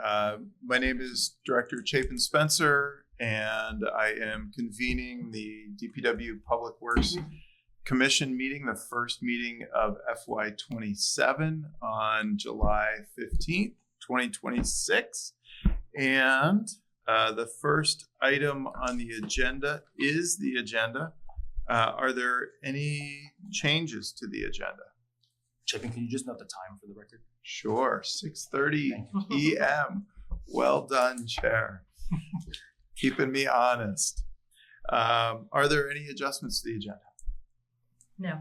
My name is Director Chapin Spencer, and I am convening the DPW Public Works Commission meeting, the first meeting of FY27 on July 15th, 2026. And the first item on the agenda is the agenda. Are there any changes to the agenda? Chapin, can you just note the time for the record? Sure, 6:30 p.m. Well done, Chair. Keeping me honest. Are there any adjustments to the agenda? No.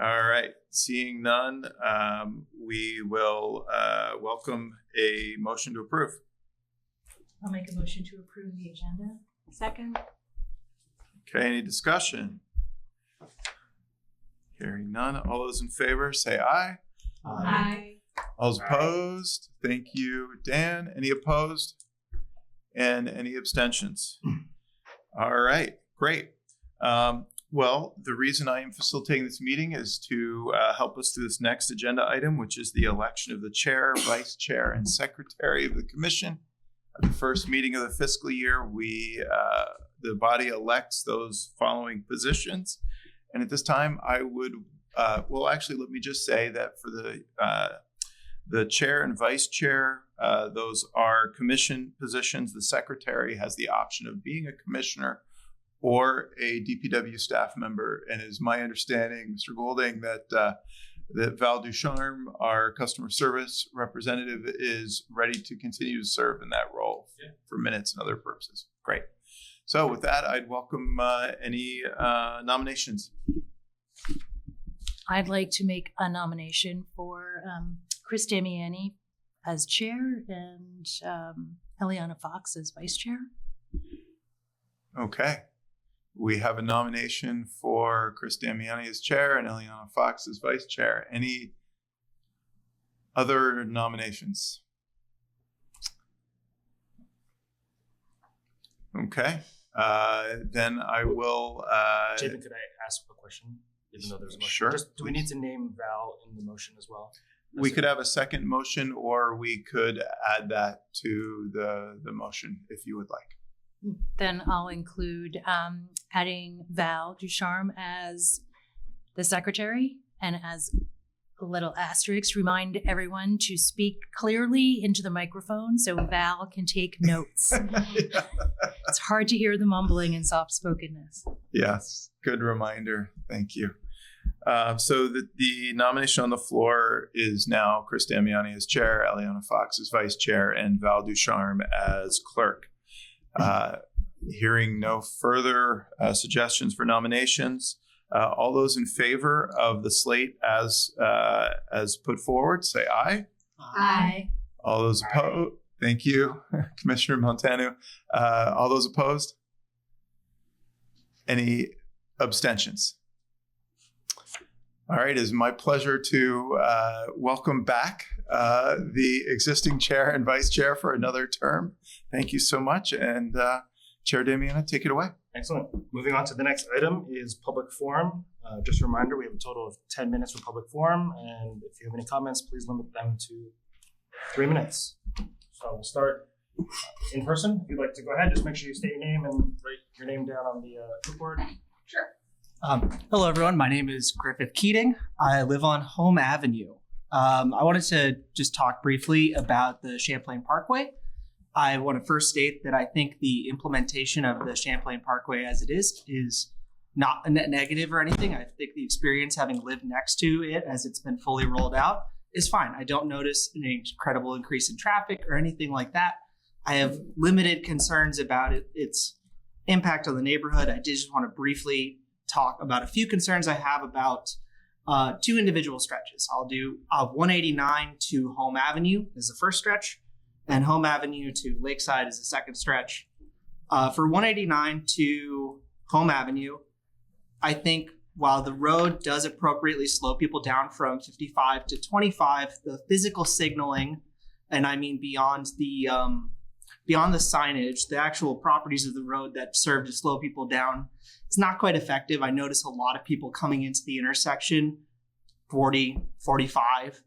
All right, seeing none, we will welcome a motion to approve. I'll make a motion to approve the agenda. Second. Okay, any discussion? Hearing none, all those in favor say aye. Aye. All those opposed? Thank you, Dan. Any opposed? And any abstentions? All right, great. Well, the reason I am facilitating this meeting is to help us through this next agenda item, which is the election of the chair, vice chair, and secretary of the commission. At the first meeting of the fiscal year, the body elects those following positions. And at this time, I would, actually, let me just say that for the chair and vice chair, those are commission positions. The secretary has the option of being a commissioner or a DPW staff member. And it is my understanding, Mr. Golding, that Val Ducharme, our customer service representative, is ready to continue to serve in that role for minutes and other purposes. Great. So with that, I'd welcome any nominations. I'd like to make a nomination for Chris Damiani as chair and Eliana Fox as vice chair. Okay. We have a nomination for Chris Damiani as chair and Eliana Fox as vice chair. Any other nominations? Okay. Then I will... Chapin, could I ask a question? Even though there's a motion. Sure. Do we need to name Val in the motion as well? We could have a second motion, or we could add that to the motion if you would like. Then I'll include adding Val Ducharme as the secretary, and as a little asterisk, remind everyone to speak clearly into the microphone so Val can take notes. Yeah. It's hard to hear the mumbling and soft-spokenness. Yes, good reminder. Thank you. So the nomination on the floor is now Chris Damiani as chair, Eliana Fox as vice chair, and Val Ducharme as clerk. Hearing no further suggestions for nominations, all those in favor of the slate as put forward, say aye. Aye. All those opposed? Thank you, Commissioner Montano. All those opposed? Any abstentions? All right, it is my pleasure to welcome back the existing chair and vice chair for another term. Thank you so much. And Chair Damiani, take it away. Excellent. Moving on to the next item is public forum. Just a reminder, we have a total of 10 minutes for public forum. And if you have any comments, please limit them to 3 minutes. So we'll start in person. If you'd like to go ahead, just make sure you state your name and write your name down on the clipboard. Sure. Hello, everyone. My name is Griffith Keating. I live on Home Avenue. I wanted to just talk briefly about the Champlain Parkway. I want to first state that I think the implementation of the Champlain Parkway as it is not a net negative or anything. I think the experience having lived next to it as it's been fully rolled out is fine. I don't notice an incredible increase in traffic or anything like that. I have limited concerns about its impact on the neighborhood. I did just want to briefly talk about a few concerns I have about two individual stretches. I'll do 189 to Home Avenue as the first stretch, and Home Avenue to Lakeside as the second stretch. For 189 to Home Avenue, I think while the road does appropriately slow people down from 55 to 25, the physical signaling, and I mean beyond the signage, the actual properties of the road that serve to slow people down, is not quite effective. I notice a lot of people coming into the intersection 40, 45,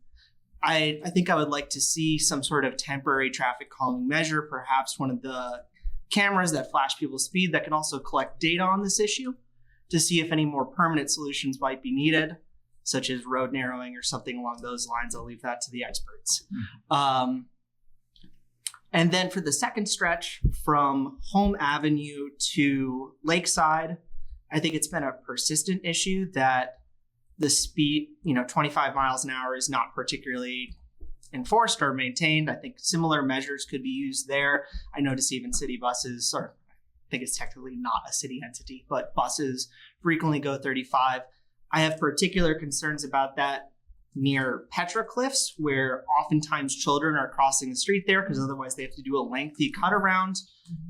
I think I would like to see some sort of temporary traffic calming measure, perhaps one of the cameras that flash people's speed that can also collect data on this issue to see if any more permanent solutions might be needed, such as road narrowing or something along those lines. I'll leave that to the experts. And then for the second stretch from Home Avenue to Lakeside, I think it's been a persistent issue that the speed, 25 miles an hour is not particularly enforced or maintained. I think similar measures could be used there. I notice even city buses, or I think it's technically not a city entity, but buses frequently go 35. I have particular concerns about that near petroglyphs, where oftentimes children are crossing the street there because otherwise they have to do a lengthy cut around.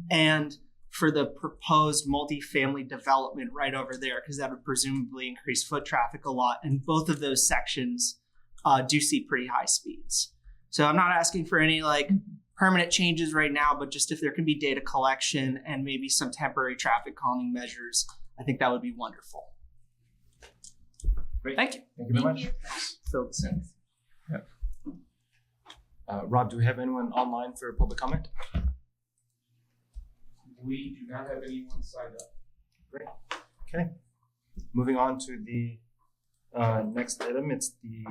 And for the proposed multifamily development right over there, because that would presumably increase foot traffic a lot. And both of those sections do see pretty high speeds. So I'm not asking for any permanent changes right now, but just if there can be data collection and maybe some temporary traffic calming measures, I think that would be wonderful. Great. Thank you. Thank you very much. Phil the same. Rob, do we have anyone online for public comment? We do not have anyone signed up. Great. Okay. Moving on to the next item, it's the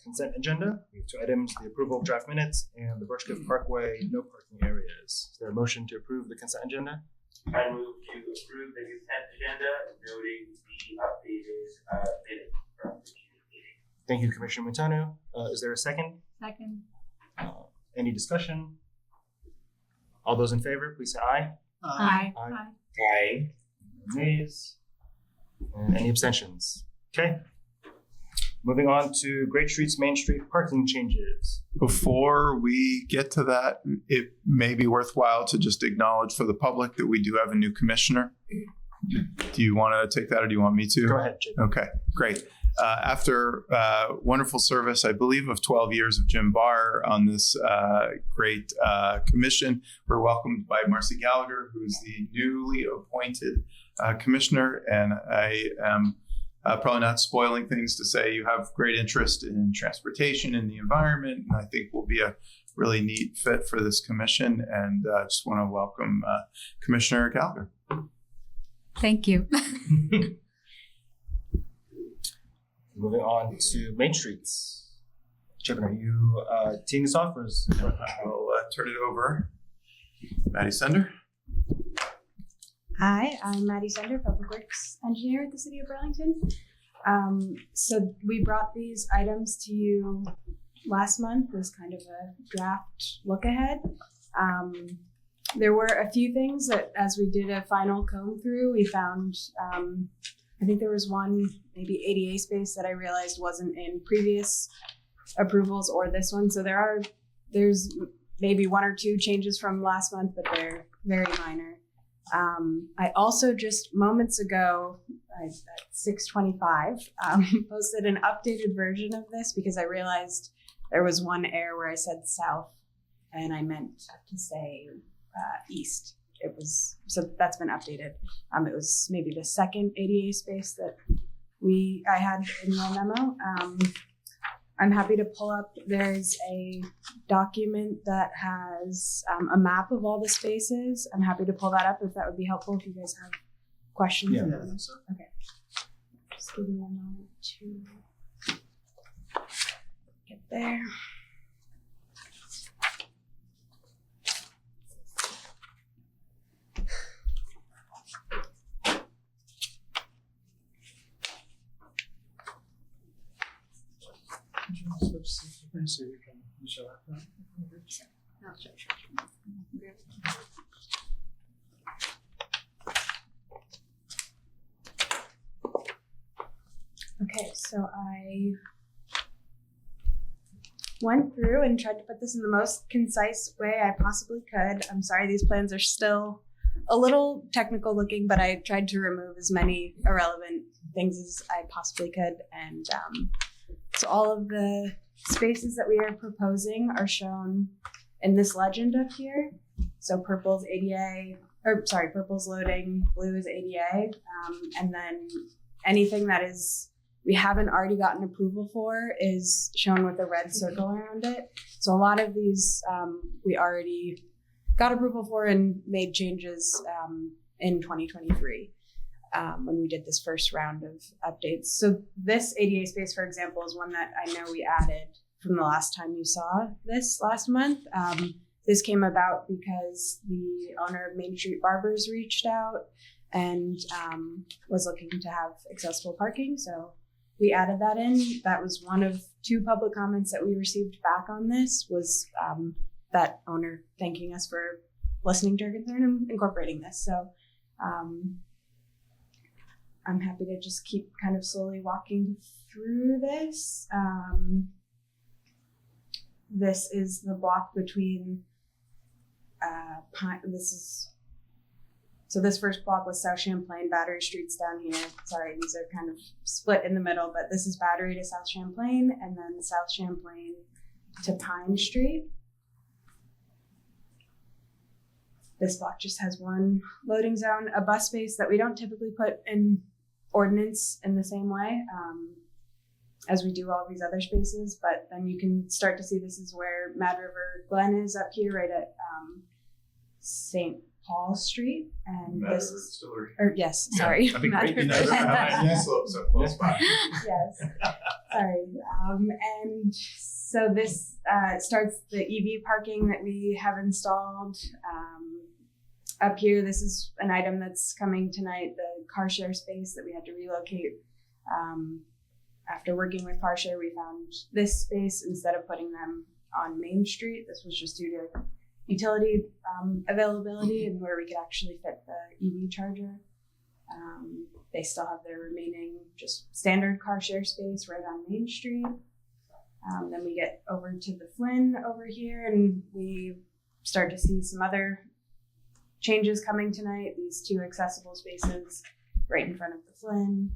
consent agenda. We have two items: the approval of draft minutes and the Birchcliff Parkway no parking areas. Is there a motion to approve the consent agenda? I move to approve the consent agenda, noting the updated minutes from the June meeting. Thank you, Commissioner Montano. Is there a second? Second. Any discussion? All those in favor, please say aye. Aye. Aye. Nays. And any abstentions? Okay. Moving on to Great Streets Main Street parking changes. Before we get to that, it may be worthwhile to just acknowledge for the public that we do have a new commissioner. Do you want to take that or do you want me to? Go ahead, Jim. Okay, great. After wonderful service, I believe, of 12 years of Jim Barr on this great commission, we're welcomed by Marcy Gallagher, who's the newly appointed commissioner. And I am probably not spoiling things to say you have great interest in transportation and the environment. And I think will be a really neat fit for this commission. And I just want to welcome Commissioner Gallagher. Thank you. Moving on to Main Streets. Chipin, are you teeing us off, or is I'll turn it over. Maddie Sender. Hi, I'm Maddie Sender, Public Works Engineer at the City of Burlington. So we brought these items to you last month as kind of a draft look ahead. There were a few things that as we did a final comb through, we found, I think there was one maybe ADA space that I realized wasn't in previous approvals or this one. So there's maybe one or two changes from last month, but they're very minor. I also just moments ago, at 6:25, posted an updated version of this because I realized there was one error where I said south and I meant to say east. So that's been updated. It was maybe the second ADA space that I had in my memo. I'm happy to pull up, there's a document that has a map of all the spaces. I'm happy to pull that up if that would be helpful, if you guys have questions. Yeah, I think so. Okay. Just give me a moment to get there. Okay, so I went through and tried to put this in the most concise way I possibly could. I'm sorry, these plans are still a little technical looking, but I tried to remove as many irrelevant things as I possibly could. And so all of the spaces that we are proposing are shown in this legend up here. So purple's loading, blue is ADA, and then anything that is we haven't already gotten approval for is shown with a red circle around it. So a lot of these we already got approval for and made changes in 2023 when we did this first round of updates. So this ADA space, for example, is one that I know we added from the last time you saw this last month. This came about because the owner of Main Street Barbers reached out and was looking to have accessible parking. So we added that in. That was one of 2 public comments that we received back on this, was that owner thanking us for listening to our concern and incorporating this. So I'm happy to just keep kind of slowly walking through this. This is the block between this first block was South Champlain, Battery Street's down here. Sorry, these are kind of split in the middle, but this is Battery to South Champlain, and then South Champlain to Pine Street. This block just has one loading zone, a bus space that we don't typically put in ordinance in the same way as we do all these other spaces, but then you can start to see this is where Mad River Glen is up here, right at St. Paul Street, and Mad this River is, Distillery. or yes, sorry, that'd be Mad great. River. Yes, so close by. Yes, sorry. And so this starts the EV parking that we have installed up here. This is an item that's coming tonight, the car share space that we had to relocate. After working with car share, we found this space instead of putting them on Main Street. This was just due to utility availability and where we could actually fit the EV charger. They still have their remaining just standard car share space right on Main Street. Then we get over to the Flynn over here, and we start to see some other changes coming tonight. These 2 accessible spaces right in front of the Flynn.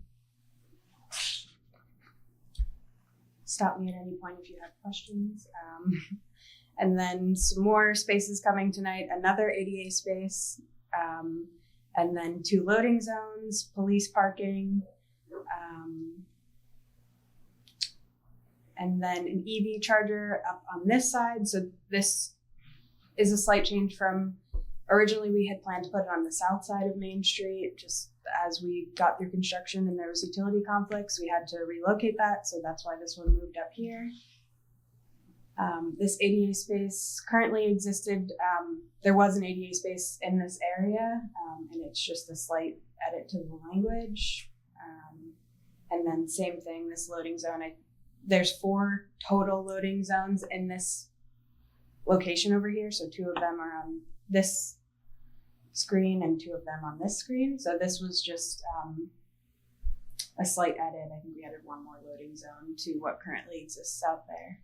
Stop me at any point if you have questions. And then some more spaces coming tonight, another ADA space, and then 2 loading zones, police parking, and then an EV charger up on this side. So this is a slight change from originally we had planned to put it on the south side of Main Street. Just as we got through construction and there was utility conflicts, we had to relocate that. So that's why this one moved up here. This ADA space currently existed. There was an ADA space in this area, and it's just a slight edit to the language. And then same thing, this loading zone. There's 4 total loading zones in this location over here. So 2 of them are on this screen and 2 of them on this screen. So this was just a slight edit. I think we added 1 more loading zone to what currently exists out there.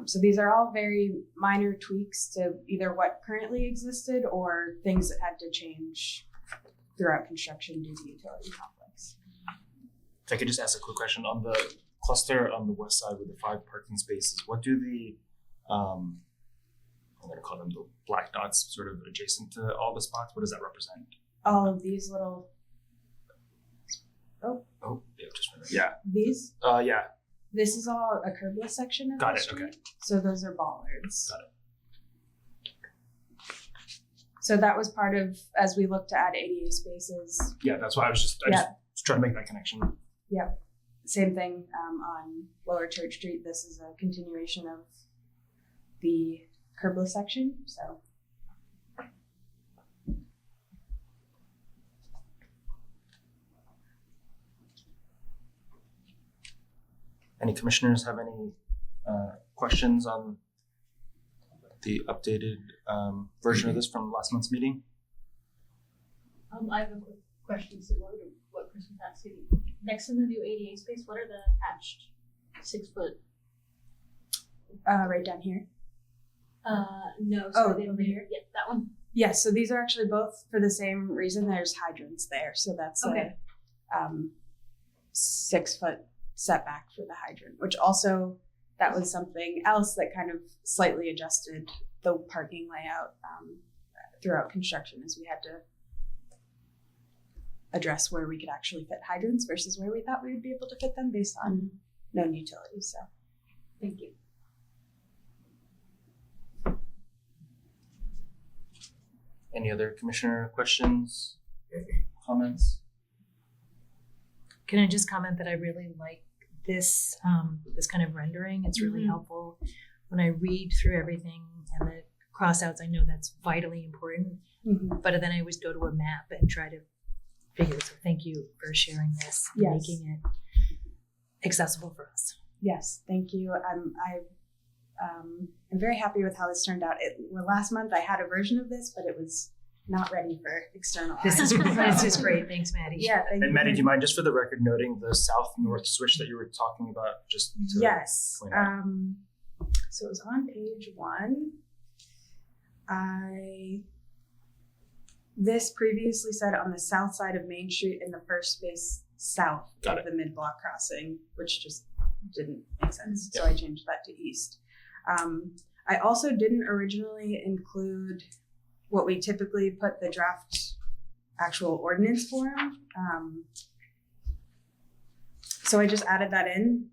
So these are all very minor tweaks to either what currently existed or things that had to change throughout construction due to utility conflicts. If I could just ask a quick question on the cluster on the west side with the 5 parking spaces, what do the I'm going to call them the black dots sort of adjacent to all the spots, what does that represent? All of these little, Oh, yeah, just a minute. Yeah. these, Yeah. this is all a curbless section of Got the it, street. okay. So those are bollards. Got it. So that was part of, as we looked to add ADA spaces, Yeah, that's why I just trying to make that connection. same thing on Lower Church Street. This is a continuation of the curbless section. So Any commissioners have any questions on the updated version of this from last month's meeting? I have a quick question similar to what Chris was asking. Next to the new ADA space, what are the hatched 6 foot? right down here. No. Oh, they over here? Yep, that one. Yes, so these are actually both for the same reason. There's hydrants there, so that's Okay. a 6 foot setback for the hydrant, which also, that was something else that kind of slightly adjusted the parking layout throughout construction, as we had to address where we could actually fit hydrants versus where we thought we would be able to fit them based on known utilities. So Thank you. Any other commissioner questions, comments? Can I just comment that I really like this this kind of rendering? It's really helpful when I read through everything and the crossouts. I know that's vitally important, but then I always go to a map and try to figure. So thank you for sharing this and Yes. making it accessible for us. yes, thank you. I'm very happy with how this turned out. Last month I had a version of this, but it was not ready for external This eyes. is great. Thanks, Maddie. Yeah, thank And you. Maddie, do you mind just for the record noting the south-north switch that you were talking about? Just to Yes. point out. So it was on page 1. This previously said on the south side of Main Street in the first space south Got of the mid-block crossing, which just didn't make sense. So I changed that to east. I also didn't originally include what we typically put the draft actual ordinance form. So I just added that in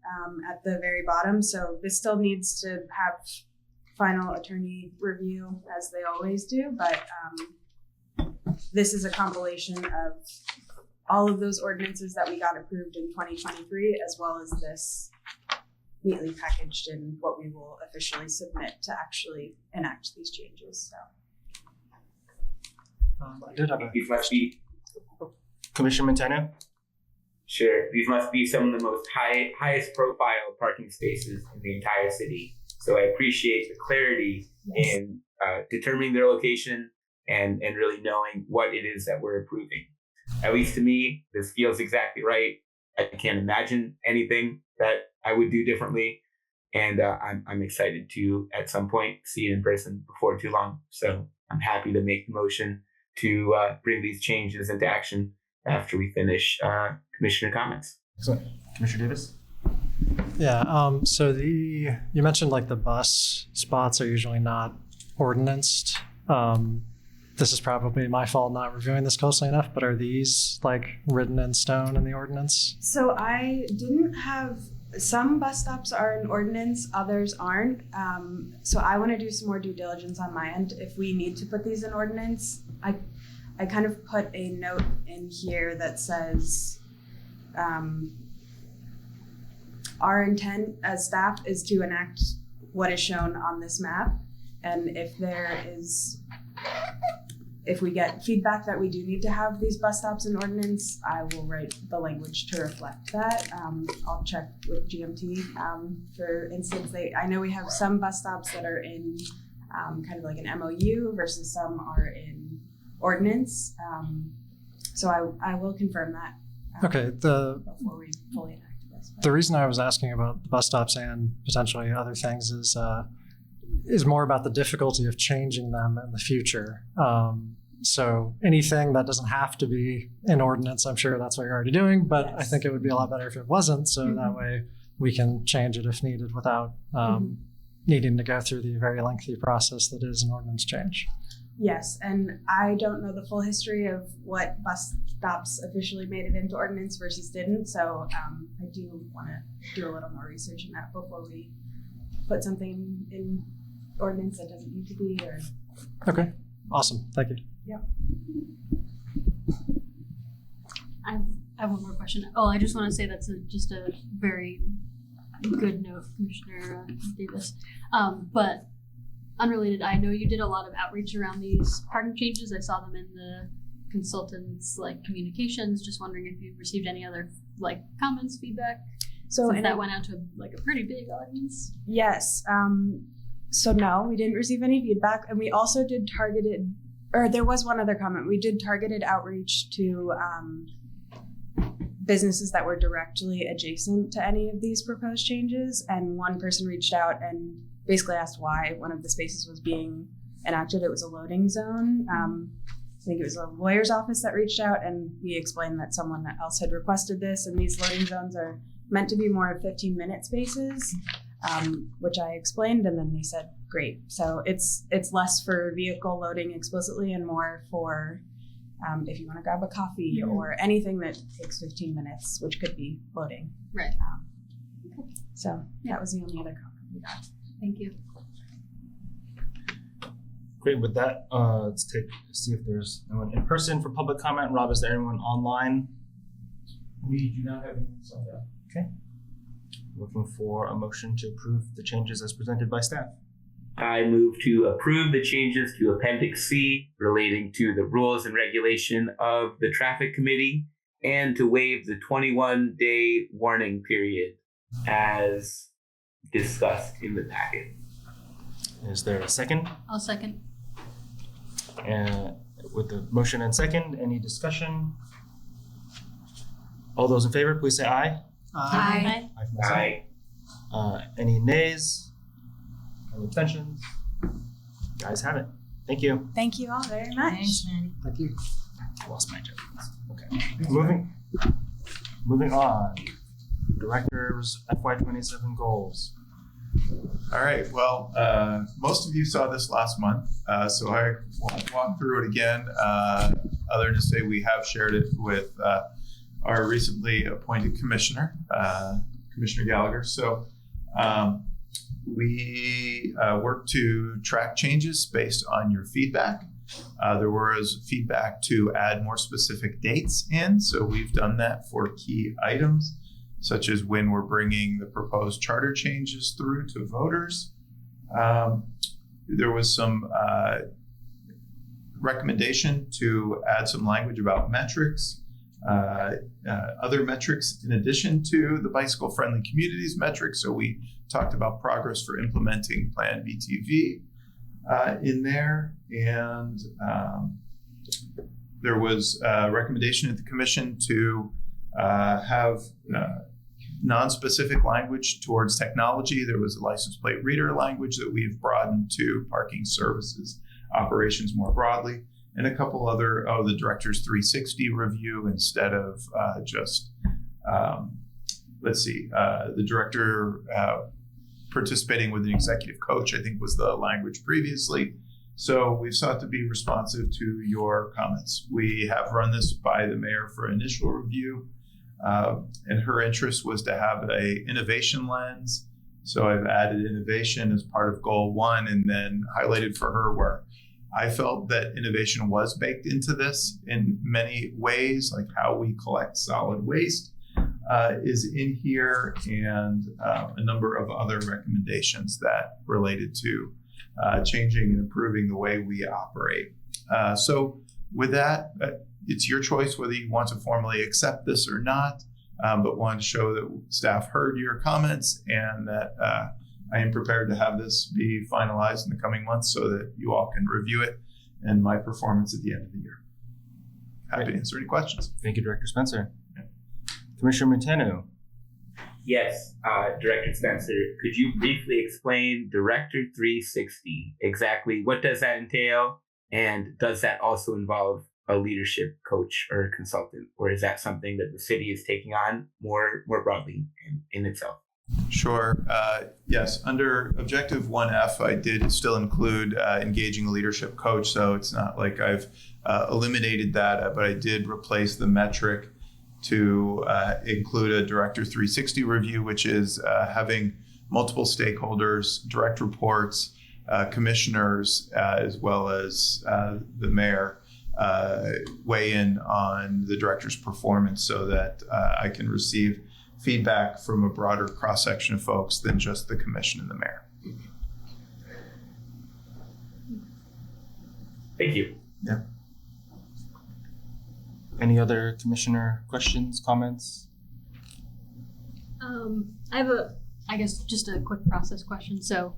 at the very bottom. So this still needs to have final attorney review as they always do, but this is a compilation of all of those ordinances that we got approved in 2023, as well as this neatly packaged in what we will officially submit to actually enact these changes. So. I did have a These must be Commissioner Montano. sure. These must be some of the most highest profile parking spaces in the entire city. So I appreciate the clarity in determining their location and really knowing what it is that we're approving. At least to me, this feels exactly right. I can't imagine anything that I would do differently. And I'm excited to, at some point, see it in person before too long. So I'm happy to make the motion to bring these changes into action after we finish commissioner comments. Excellent. Commissioner Davis? Yeah, so you mentioned like the bus spots are usually not ordinanced. This is probably my fault not reviewing this closely enough, but are these like written in stone in the ordinance? So I didn't have, some bus stops are in ordinance, others aren't. So I want to do some more due diligence on my end. If we need to put these in ordinance, I kind of put a note in here that says, our intent as staff is to enact what is shown on this map. And if we get feedback that we do need to have these bus stops in ordinance, I will write the language to reflect that. I'll check with GMT. For instance, I know we have some bus stops that are in kind of like an MOU versus some are in ordinance. So I will confirm that Okay, before we fully enact this. the reason I was asking about the bus stops and potentially other things is more about the difficulty of changing them in the future. So anything that doesn't have to be in ordinance, I'm sure that's what you're already doing, but I Yes. think it would be a lot better if it wasn't, so that way we can change it if needed without needing to go through the very lengthy process that is an ordinance change. Yes, and I don't know the full history of what bus stops officially made it into ordinance versus didn't, so I do want to do a little more research in that before we put something in ordinance that doesn't need to be. Or Okay, awesome, thank you. I have one more question. Oh, I just want to say that's just a very good note, Commissioner Davis. But unrelated, I know you did a lot of outreach around these parking changes. I saw them in the consultants' communications. Just wondering if you received any other comments, feedback. so Since and that went out to a pretty big audience. yes, so no, we didn't receive any feedback, and we also did targeted, or there was one other comment. We did targeted outreach to businesses that were directly adjacent to any of these proposed changes, and one person reached out and basically asked why one of the spaces was being enacted. It was a loading zone. I think it was a lawyer's office that reached out, and we explained that someone else had requested this, and these loading zones are meant to be more 15-minute spaces, which I explained, and then they said, great. So it's less for vehicle loading explicitly and more for if you want to grab a coffee or anything that takes 15 minutes, which could be loading. Right. So that was the only other comment we got. Thank you. Great. With that, let's see if there's anyone in person for public comment. Rob, is there anyone online? We do not have anything signed up. Okay. Looking for a motion to approve the changes as presented by staff. I move to approve the changes to Appendix C relating to the rules and regulation of the traffic committee and to waive the 21-day warning period as discussed in the packet. Is there a second? I'll second. And with the motion and second, any discussion? All those in favor, please say aye. Aye. Aye for myself. Aye. Any nays? Any abstentions? Guys have it. Thank you. Thank you all very much. Thanks, Maddie. Thank you. Lost my judgments. Okay. Moving on. Director's FY27 goals. All right. Well, most of you saw this last month, so I won't walk through it again, other than to say we have shared it with our recently appointed commissioner, Commissioner Gallagher. So we worked to track changes based on your feedback. There was feedback to add more specific dates in, so we've done that for key items, such as when we're bringing the proposed charter changes through to voters. There was some recommendation to add some language about metrics, other metrics in addition to the bicycle-friendly communities metrics. So we talked about progress for implementing Plan BTV in there. And there was a recommendation at the commission to have non-specific language towards technology. There was a license plate reader language that we've broadened to parking services operations more broadly, and a couple other, the director's 360 review instead of just, the director participating with an executive coach, I think was the language previously. So we've sought to be responsive to your comments. We have run this by the mayor for initial review. And her interest was to have a innovation lens. So I've added innovation as part of goal 1 and then highlighted for her where I felt that innovation was baked into this in many ways, like how we collect solid waste is in here, and a number of other recommendations that related to changing and improving the way we operate. So with that, it's your choice whether you want to formally accept this or not, but want to show that staff heard your comments and that I am prepared to have this be finalized in the coming months so that you all can review it and my performance at the end of the year. Happy to answer any questions. Thank you, Director Spencer. Yeah. Commissioner Montano. Yes, Director Spencer, could you briefly explain Director 360? Exactly what does that entail? And does that also involve a leadership coach or a consultant? Or is that something that the city is taking on more broadly in itself? Sure. Yes. Under Objective 1F, I did still include engaging a leadership coach. So it's not like I've eliminated that, but I did replace the metric to include a Director 360 review, which is having multiple stakeholders, direct reports, commissioners, as well as the mayor weigh in on the director's performance so that I can receive feedback from a broader cross-section of folks than just the commission and the mayor. Thank you. Yeah. Any other commissioner questions, comments? I have I guess just a quick process question. So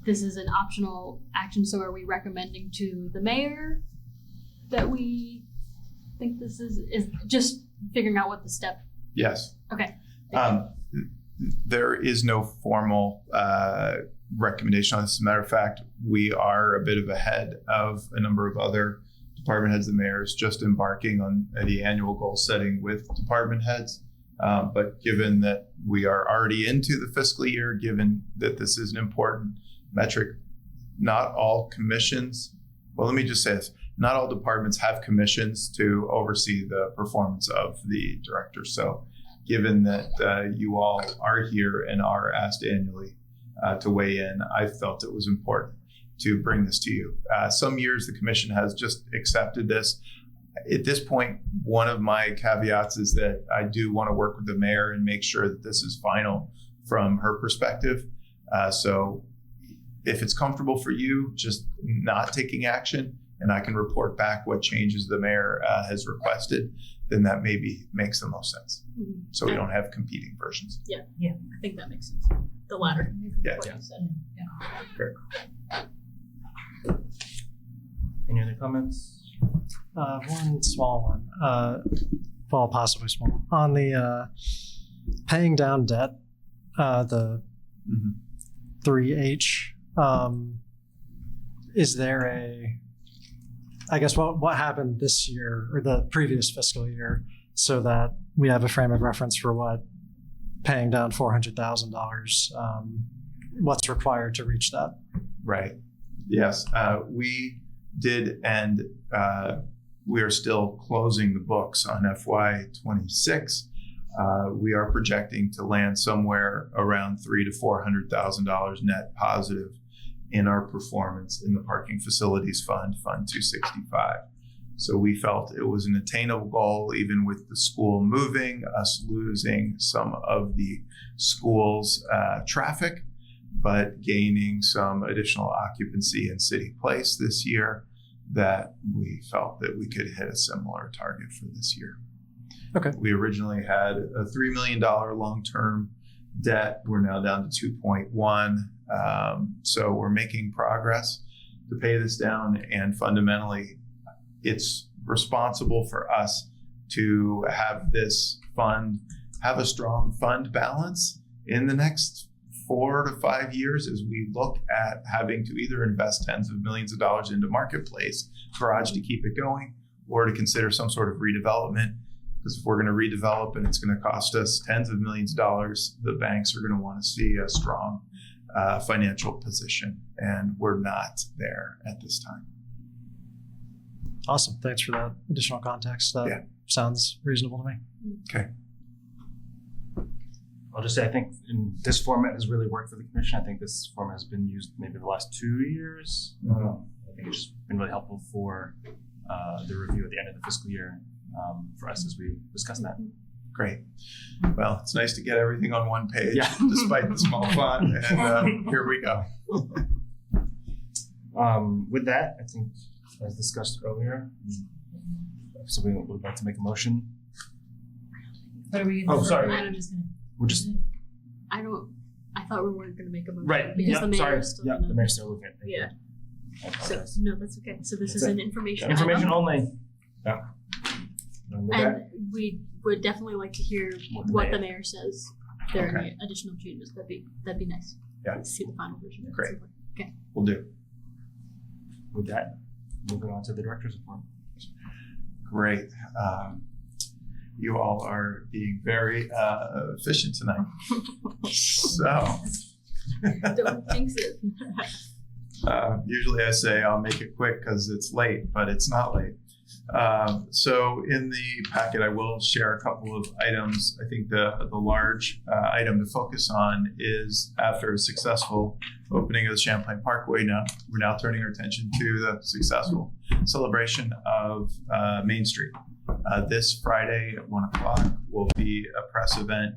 this is an optional action. So are we recommending to the mayor that we think this is just figuring out what the step? Yes. Okay. There is no formal recommendation on this. As a matter of fact, we are a bit of ahead of a number of other department heads and mayors just embarking on the annual goal setting with department heads. But given that we are already into the fiscal year, given that this is an important metric, not all commissions, well, let me just say this, not all departments have commissions to oversee the performance of the director. So given that you all are here and are asked annually to weigh in, I felt it was important to bring this to you. Some years the commission has just accepted this. At this point, one of my caveats is that I do want to work with the mayor and make sure that this is final from her perspective. So if it's comfortable for you, just not taking action, and I can report back what changes the mayor has requested, then that maybe makes the most sense. So we don't have competing versions. Yeah, I think that makes sense. The latter. Yeah. What you said. Great. Any other comments? One small one, well, possibly small, on the paying down debt, the 3H. Is there I guess what happened this year or the previous fiscal year, so that we have a frame of reference for what paying down $400,000, what's required to reach that? Right. Yes, we did, and we are still closing the books on FY26. We are projecting to land somewhere around $300,000 to $400,000 net positive in our performance in the Parking Facilities Fund, Fund 265. So we felt it was an attainable goal, even with the school moving, us losing some of the school's traffic, but gaining some additional occupancy in City Place this year, that we felt that we could hit a similar target for this year. Okay. We originally had a $3 million long-term debt. We're now down to 2.1. So we're making progress to pay this down, and fundamentally, it's responsible for us to have this fund have a strong fund balance in the next 4 to 5 years, as we look at having to either invest tens of millions of dollars into Marketplace Garage to keep it going, or to consider some sort of redevelopment. Because if we're going to redevelop and it's going to cost us tens of millions of dollars, the banks are going to want to see a strong financial position, and we're not there at this time. Awesome. Thanks for that additional context. That sounds reasonable to me. Okay. I'll just say, I think in this format has really worked for the commission. I think this format has been used maybe the last 2 years. I think it's just been really helpful for the review at the end of the fiscal year for us as we discuss that. Great. Well, it's nice to get everything on one page, Yeah. despite the small font. And here we go. With that, I think, as discussed earlier, somebody would like to make a motion. What are we Oh, sorry. I'm just gonna. We're just I thought we weren't going to make a motion. right. Because Yeah, the mayor sorry. is still Yeah, gonna. the mayor's still looking at it. Yeah. I So apologize. no, that's okay. So this That's is it. an information. Information item. only. Yeah. And with that, And we would definitely like to hear what the mayor says. If there are any additional changes, that'd be nice. Yeah. To see the final version. at Great. some point. Okay. We'll do. with that, moving on to the director's report. Great. You all are being very efficient tonight. So Don't jinx it. usually I say I'll make it quick because it's late, but it's not late. So in the packet, I will share a couple of items. I think the large item to focus on is, after a successful opening of the Champlain Parkway, we're now turning our attention to the successful celebration of Main Street. This Friday at 1 o'clock will be a press event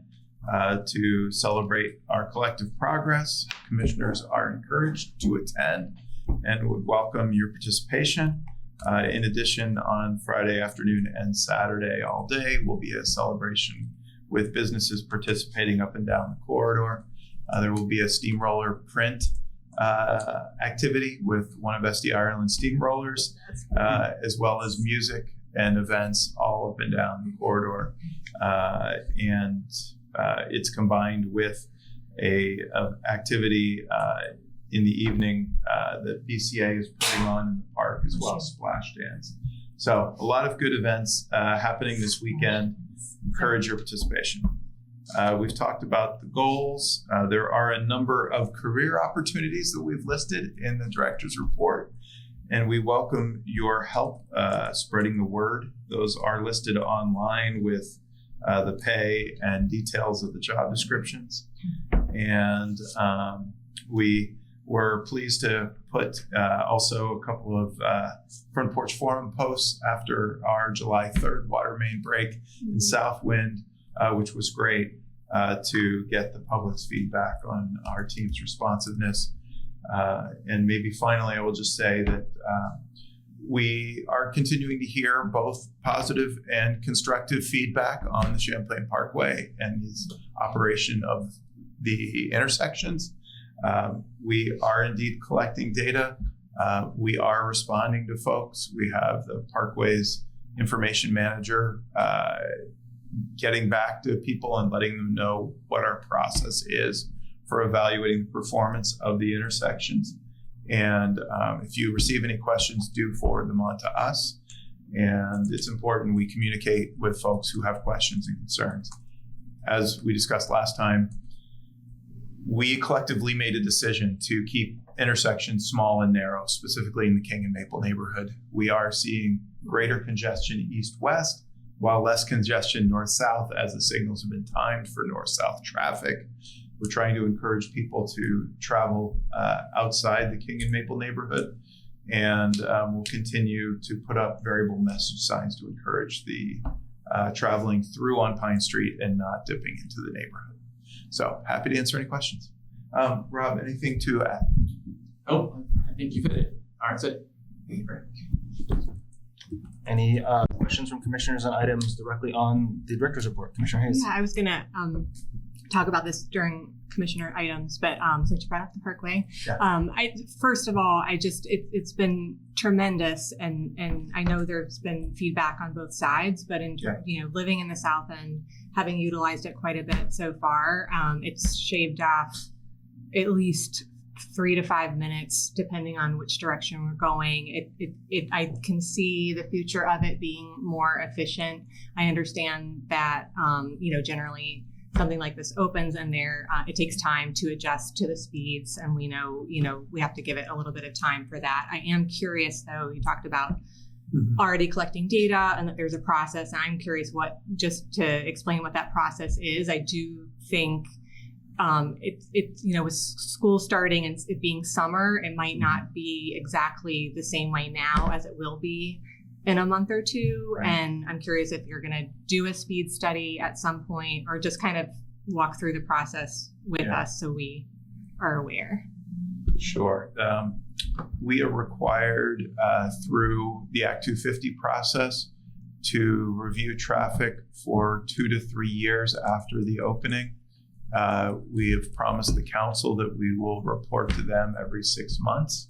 to celebrate our collective progress. Commissioners are encouraged to attend and would welcome your participation. In addition, on Friday afternoon and Saturday all day will be a celebration with businesses participating up and down the corridor. There will be a steamroller print activity with one of SD Ireland's steamrollers, as well as music and events all up and down the corridor. And it's combined with a activity in the evening that BCA is putting on in the park, as well as splash dance. So a lot of good events happening this weekend. Encourage your participation. We've talked about the goals. There are a number of career opportunities that we've listed in the director's report. And we welcome your help spreading the word. Those are listed online with the pay and details of the job descriptions. And we were pleased to put also a couple of Front Porch Forum posts after our July 3rd water main break in Southwind, which was great to get the public's feedback on our team's responsiveness. And maybe finally, I will just say that we are continuing to hear both positive and constructive feedback on the Champlain Parkway and its operation of the intersections. We are indeed collecting data. We are responding to folks. We have the Parkway's information manager getting back to people and letting them know what our process is for evaluating the performance of the intersections. And if you receive any questions, do forward them on to us. And it's important we communicate with folks who have questions and concerns. As we discussed last time, we collectively made a decision to keep intersections small and narrow, specifically in the King and Maple neighborhood. We are seeing greater congestion east-west, while less congestion north-south as the signals have been timed for north-south traffic. We're trying to encourage people to travel outside the King and Maple neighborhood, and we'll continue to put up variable message signs to encourage the traveling through on Pine Street and not dipping into the neighborhood. So happy to answer any questions. Rob, anything to add? Oh, I think you hit it. All right, that's it. Great. Any questions from commissioners on items directly on the director's report? Commissioner Hayes. Yeah, I was gonna talk about this during commissioner items, but since you brought up the Parkway, Yeah. First of all, it's been tremendous, and I know there's been feedback on both sides, but living in the South End, having utilized it quite a bit so far, it's shaved off at least 3 to 5 minutes, depending on which direction we're going. I can see the future of it being more efficient. I understand that, generally something like this opens and it takes time to adjust to the speeds, and we know, we have to give it a little bit of time for that. I am curious, though, you talked about already collecting data and that there's a process. I'm curious just to explain what that process is. I do think with school starting and it being summer, it might not be exactly the same way now as it will be in a month or two. Right. And I'm curious if you're going to do a speed study at some point, or just kind of walk through the process with us so we are aware. Sure. We are required through the Act 250 process to review traffic for 2 to 3 years after the opening. We have promised the council that we will report to them every 6 months,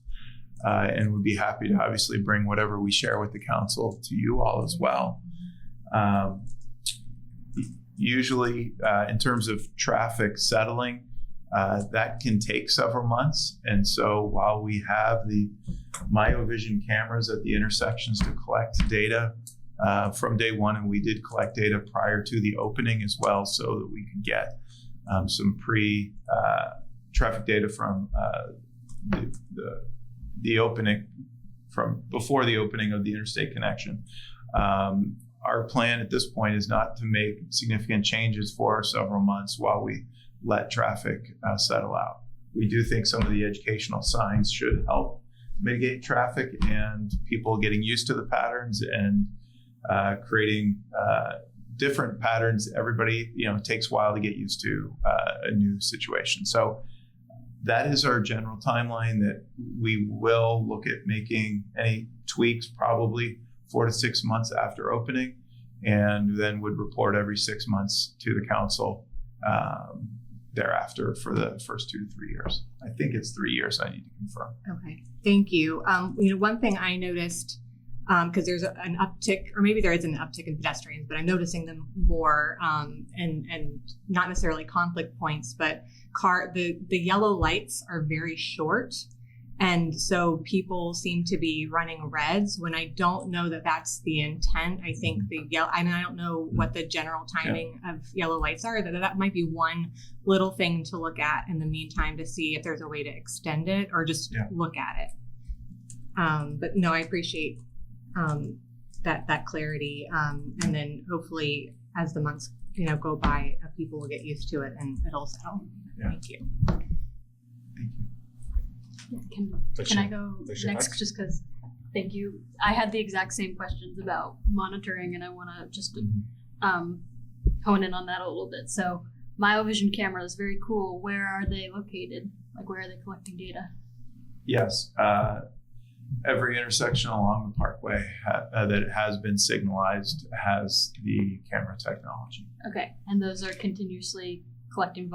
and we'd be happy to obviously bring whatever we share with the council to you all as well. Usually, in terms of traffic settling, that can take several months. And so while we have the MyoVision cameras at the intersections to collect data from day one, and we did collect data prior to the opening as well, so that we could get some traffic data from the opening, from before the opening of the interstate connection. Our plan at this point is not to make significant changes for several months while we let traffic settle out. We do think some of the educational signs should help mitigate traffic and people getting used to the patterns and creating different patterns. Everybody, it takes a while to get used to a new situation. So that is our general timeline, that we will look at making any tweaks probably 4 to 6 months after opening, and then would report every 6 months to the council thereafter for the first 2 to 3 years. I think it's 3 years. I need to confirm. Okay, thank you. One thing I noticed, because there's an uptick, or maybe there is an uptick in pedestrians, but I'm noticing them more, and not necessarily conflict points, but the yellow lights are very short. And so people seem to be running reds when I don't know that that's the intent. I think I don't know what the general timing of yellow lights are. That might be one little thing to look at in the meantime to see if there's a way to extend it or just look at it. But no, I appreciate that clarity. And then hopefully as the months go by, people will get used to it and it'll settle. Yeah. Thank you. Can I go next? Just because, thank you. I had the exact same questions about monitoring, and I want to just hone in on that a little bit. So, MyoVision cameras, very cool. Where are they located? Like, where are they collecting data? Yes, every intersection along the parkway that has been signalized has the camera technology. Okay, and those are continuously collecting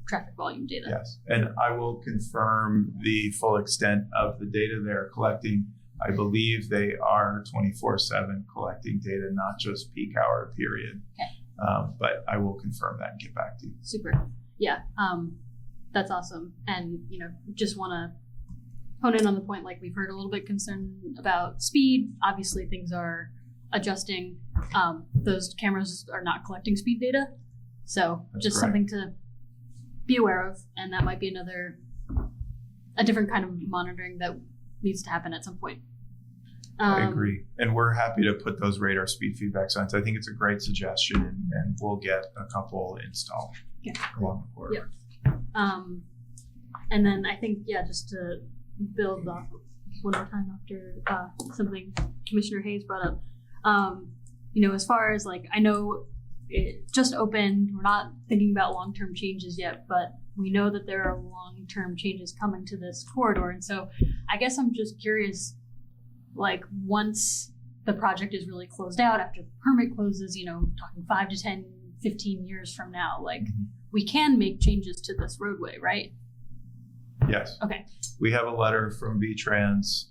traffic volume data. Yes, and I will confirm the full extent of the data they're collecting. I believe they are 24/7 collecting data, not just peak hour period. Okay. But I will confirm that and get back to you. Super. Yeah, that's awesome. And, just want to hone in on the point, like we've heard a little bit concerned about speed. Obviously, things are adjusting. Those cameras are not collecting speed data. So That's just correct. something to be aware of, and that might be a different kind of monitoring that needs to happen at some point. I agree. And we're happy to put those radar speed feedback signs. I think it's a great suggestion, and we'll get a couple installed along the corridor. Yeah. And then I think, just to build off one more time after something Commissioner Hayes brought up, as far as I know it just opened, we're not thinking about long-term changes yet, but we know that there are long-term changes coming to this corridor. And so I guess I'm just curious, once the project is really closed out, after the permit closes, talking 5 to 10, 15 years from now, we can make changes to this roadway, right? Yes. Okay. We have a letter from VTrans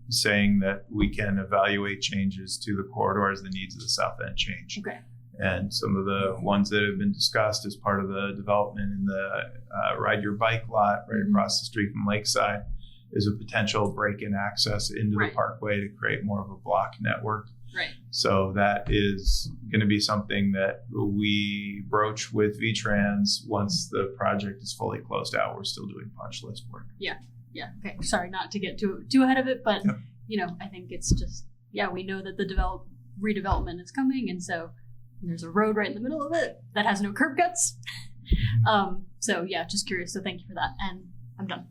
saying that we can evaluate changes to the corridor as the needs of the south end change. Okay. And some of the ones that have been discussed as part of the development in the Ride Your Bike lot right across the street from Lakeside is a potential break-in access into the parkway to create more of a block network. Right. So that is going to be something that we broach with VTrans once the project is fully closed out. We're still doing punch list work. Yeah. Okay. Sorry, not to get too ahead of it, but I think it's just we know that the redevelopment is coming, and so there's a road right in the middle of it that has no curb cuts. So just curious. So thank you for that, and I'm done.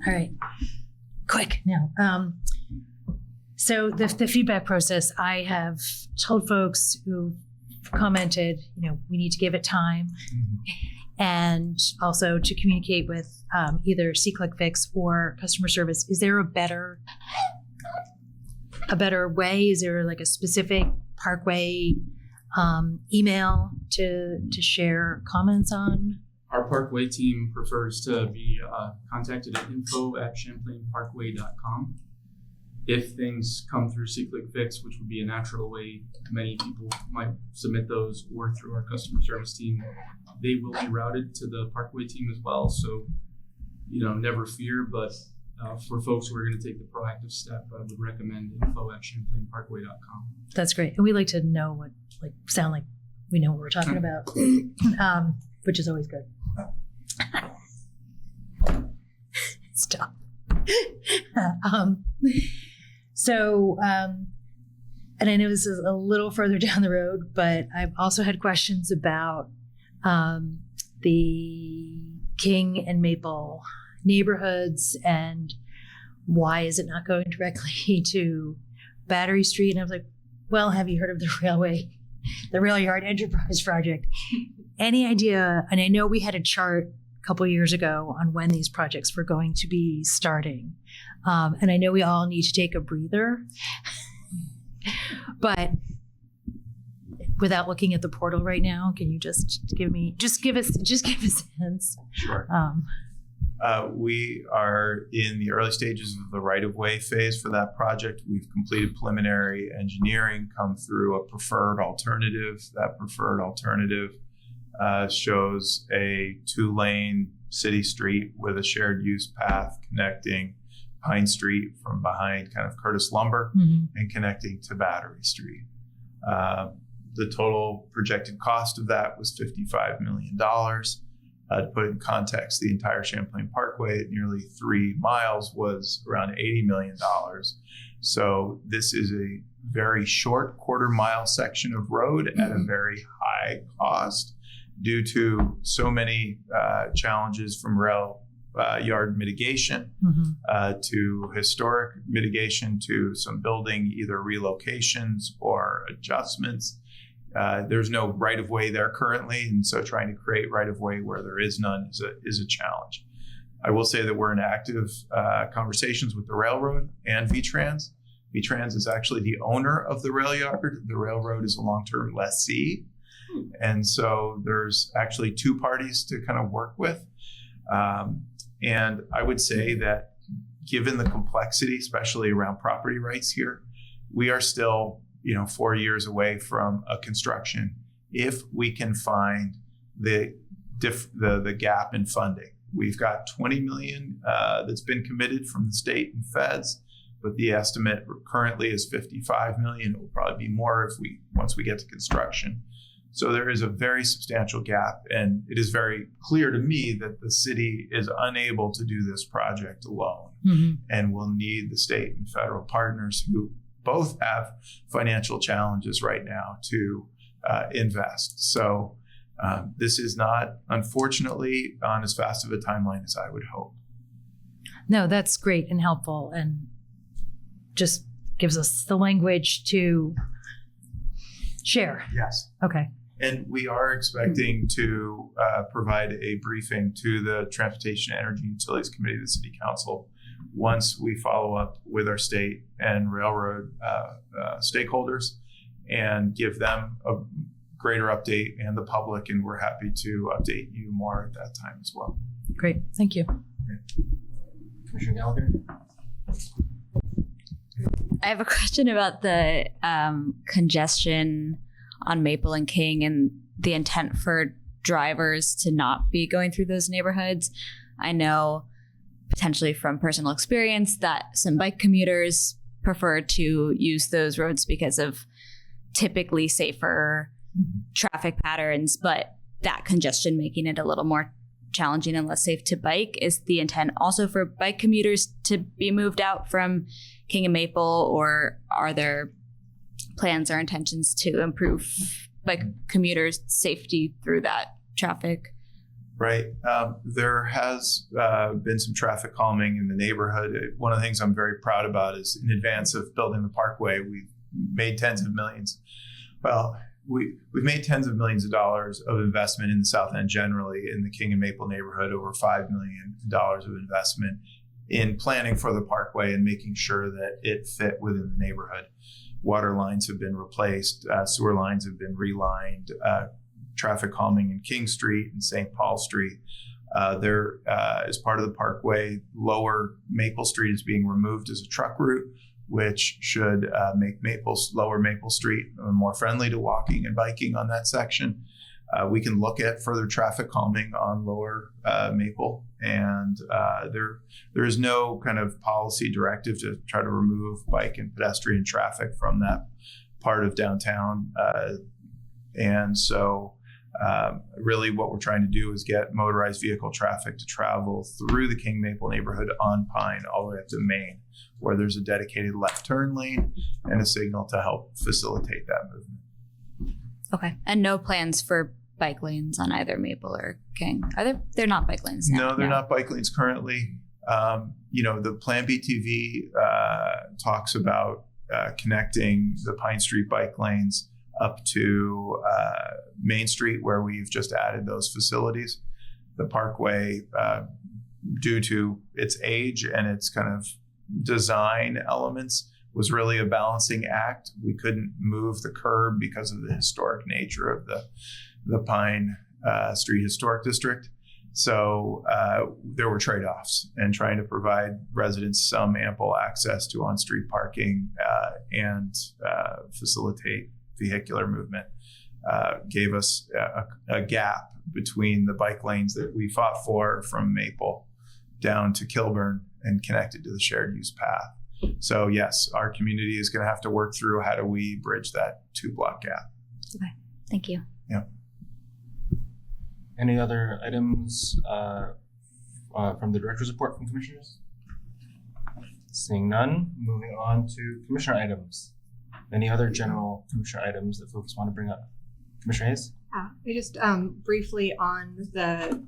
All right. Quick now. So the feedback process, I have told folks who commented, we need to give it time, and also to communicate with either SeeClickFix or customer service. Is there a better way? Is there a specific Parkway email to share comments on? Our Parkway team prefers to be contacted at info@champlainparkway.com. If things come through SeeClickFix, which would be a natural way many people might submit those, or through our customer service team, they will be routed to the Parkway team as well. So, never fear, but for folks who are going to take the proactive step, I would recommend info@champlainparkway.com. That's great. And we like to know what, sound like we know what we're talking about, which is always good. Stop. And I know this is a little further down the road, but I've also had questions about the King and Maple neighborhoods and why is it not going directly to Battery Street? And I was like, well, have you heard of the rail yard enterprise project? Any idea? And I know we had a chart a couple of years ago on when these projects were going to be starting. And I know we all need to take a breather, but without looking at the portal right now, can you just give us a sense? Sure. We are in the early stages of the right-of-way phase for that project. We've completed preliminary engineering, come through a preferred alternative. That preferred alternative shows a 2-lane city street with a shared use path connecting Pine Street from behind kind of Curtis Lumber and connecting to Battery Street. The total projected cost of that was $55 million. To put it in context, the entire Champlain Parkway at nearly 3 miles was around $80 million. So this is a very short quarter-mile section of road at a very high cost due to so many challenges from rail yard mitigation to historic mitigation to some building either relocations or adjustments. There's no right-of-way there currently, and so trying to create right-of-way where there is none is a challenge. I will say that we're in active conversations with the railroad and VTrans. VTrans is actually the owner of the rail yard. The railroad is a long-term lessee, and so there's actually 2 parties to kind of work with. And I would say that given the complexity, especially around property rights here, we are still 4 years away from a construction if we can find the gap in funding. We've got $20 million that's been committed from the state and feds, but the estimate currently is $55 million. It will probably be more once we get to construction. So there is a very substantial gap, and it is very clear to me that the city is unable to do this project alone, and will need the state and federal partners who both have financial challenges right now to invest. So this is not, unfortunately, on as fast of a timeline as I would hope. No, that's great and helpful, and just gives us the language to share. Yes. Okay. And we are expecting to provide a briefing to the Transportation, Energy, and Utilities Committee of the City Council once we follow up with our state and railroad stakeholders and give them a greater update and the public, and we're happy to update you more at that time as well. Great. Thank you. Commissioner Gallagher? I have a question about the congestion on Maple and King and the intent for drivers to not be going through those neighborhoods. I know potentially from personal experience that some bike commuters prefer to use those roads because of typically safer traffic patterns, but that congestion making it a little more challenging and less safe to bike. Is the intent also for bike commuters to be moved out from King and Maple, or are there plans or intentions to improve bike commuters' safety through that traffic? Right. There has been some traffic calming in the neighborhood. One of the things I'm very proud about is in advance of building the parkway, we've made tens of millions. Well, we've made tens of millions of dollars of investment in the South End generally, in the King and Maple neighborhood, over $5 million of investment in planning for the parkway and making sure that it fit within the neighborhood. Water lines have been replaced, sewer lines have been relined, traffic calming in King Street and St. Paul Street. There, as part of the parkway, Lower Maple Street is being removed as a truck route, which should make Lower Maple Street more friendly to walking and biking on that section. We can look at further traffic calming on Lower Maple, and there is no kind of policy directive to try to remove bike and pedestrian traffic from that part of downtown. And so really what we're trying to do is get motorized vehicle traffic to travel through the King Maple neighborhood on Pine all the way up to Main, where there's a dedicated left turn lane and a signal to help facilitate that movement. Okay. And no plans for bike lanes on either Maple or King? Are there? They're not bike lanes now. No, they're not bike lanes currently. The Plan BTV talks about connecting the Pine Street bike lanes up to Main Street, where we've just added those facilities. The Parkway, due to its age and its kind of design elements, was really a balancing act. We couldn't move the curb because of the historic nature of the Pine Street Historic District. So there were trade-offs, and trying to provide residents some ample access to on-street parking and facilitate vehicular movement gave us a gap between the bike lanes that we fought for from Maple down to Kilburn and connected to the shared use path. So yes, our community is going to have to work through how do we bridge that 2-block gap. Okay, thank you. Yeah. Any other items from the director's report from commissioners? Seeing none, moving on to commissioner items. Any other general commissioner items that folks want to bring up? Commissioner Hayes? I just briefly on the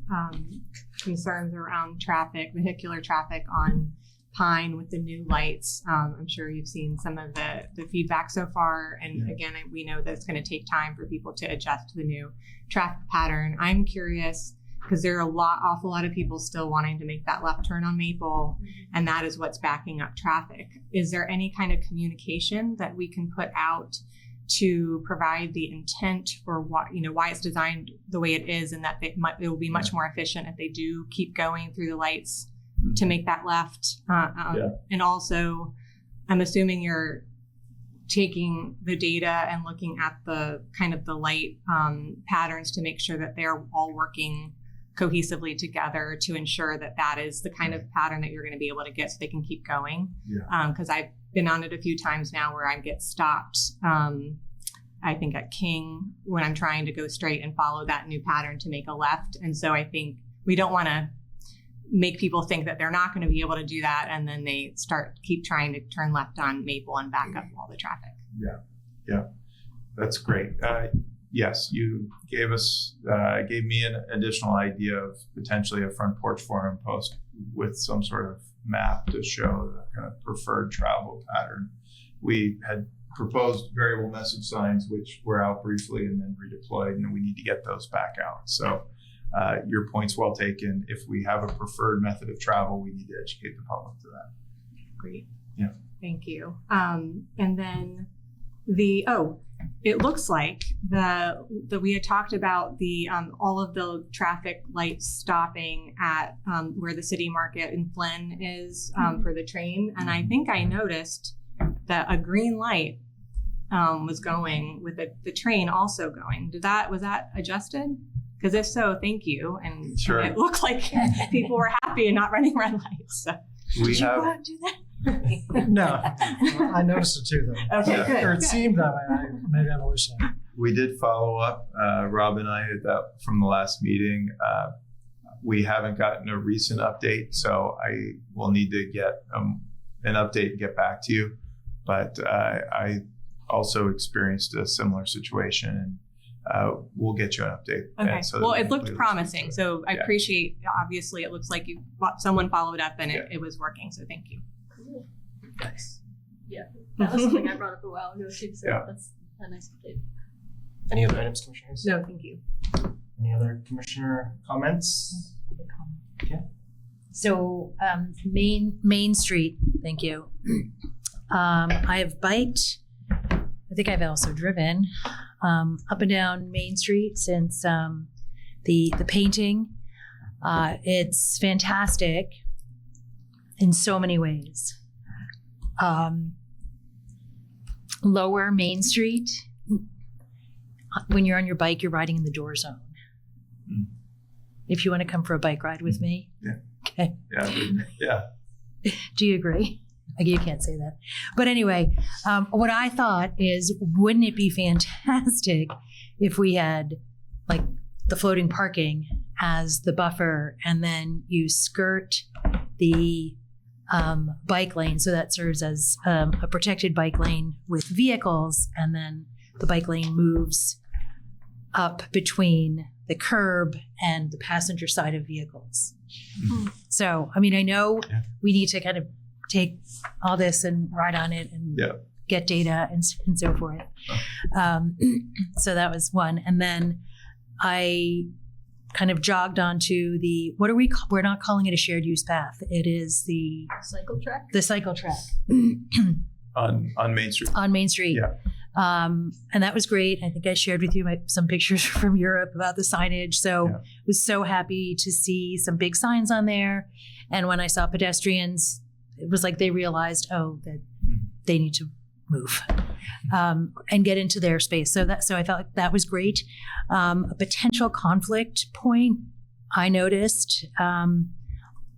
concerns around traffic, vehicular traffic on Pine with the new lights. I'm sure you've seen some of the feedback so far. And again, we know that it's going to take time for people to adjust to the new traffic pattern. I'm curious because there are awful lot of people still wanting to make that left turn on Maple, and that is what's backing up traffic. Is there any kind of communication that we can put out to provide the intent for why it's designed the way it is, and that it will be much more efficient if they do keep going through the lights to make that left? And also, I'm assuming you're taking the data and looking at the kind of the light patterns to make sure that they're all working cohesively together to ensure that that is the kind of pattern that you're going to be able to get so they can keep going. Because I've been on it a few times now where I get stopped, I think at King, when I'm trying to go straight and follow that new pattern to make a left. And so I think we don't want to make people think that they're not going to be able to do that, and then they keep trying to turn left on Maple and back up all the traffic. Yeah, that's great. Yes, you gave me an additional idea of potentially a front porch forum post with some sort of map to show the kind of preferred travel pattern. We had proposed variable message signs, which were out briefly and then redeployed, and we need to get those back out. So your point's well taken. If we have a preferred method of travel, we need to educate the public to that. Great. Yeah. Thank you. And then it looks like that we had talked about the all of the traffic lights stopping at where the city market in Flynn is for the train, and I think I noticed that a green light was going with the train also going. Was that adjusted? Because if so, thank you. And sure. It looked like people were happy and not running red lights. So. Did you go out and do that? No, I noticed it too, though. Okay, good. Or it seemed that way. Maybe I'm hallucinating. We did follow up, Rob and I, from the last meeting. We haven't gotten a recent update, so I will need to get an update and get back to you. But I also experienced a similar situation, and we'll get you an update. Okay. So well, it looked promising, so I appreciate. Obviously, it looks like someone followed up and it was working. So thank you. Nice. Yeah, that was something I brought up a while ago too. So that's a nice update. Any other items, commissioners? No, thank you. Any other commissioner comments? Okay. So Main Street, thank you. I have biked. I think I've also driven up and down Main Street since the painting. It's fantastic in so many ways. Lower Main Street, when you're on your bike, you're riding in the door zone. If you want to come for a bike ride with me. Yeah. Okay. Yeah. Do you agree? You can't say that. But anyway, what I thought is, wouldn't it be fantastic if we had like the floating parking as the buffer, and then you skirt the bike lane, so that serves as a protected bike lane with vehicles, and then the bike lane moves up between the curb and the passenger side of vehicles. Mm-hmm. So, I mean, I know we need to kind of take all this and ride on it and get data and so forth. So that was one. And then I kind of jogged onto we're not calling it a shared use path. It is the cycle track. The cycle track. on Main Street. On Main Street. Yeah. And that was great. I think I shared with you some pictures from Europe about the signage. So was so happy to see some big signs on there. And when I saw pedestrians, it was like they realized, that they need to move and get into their space. So I felt like that was great. A potential conflict point I noticed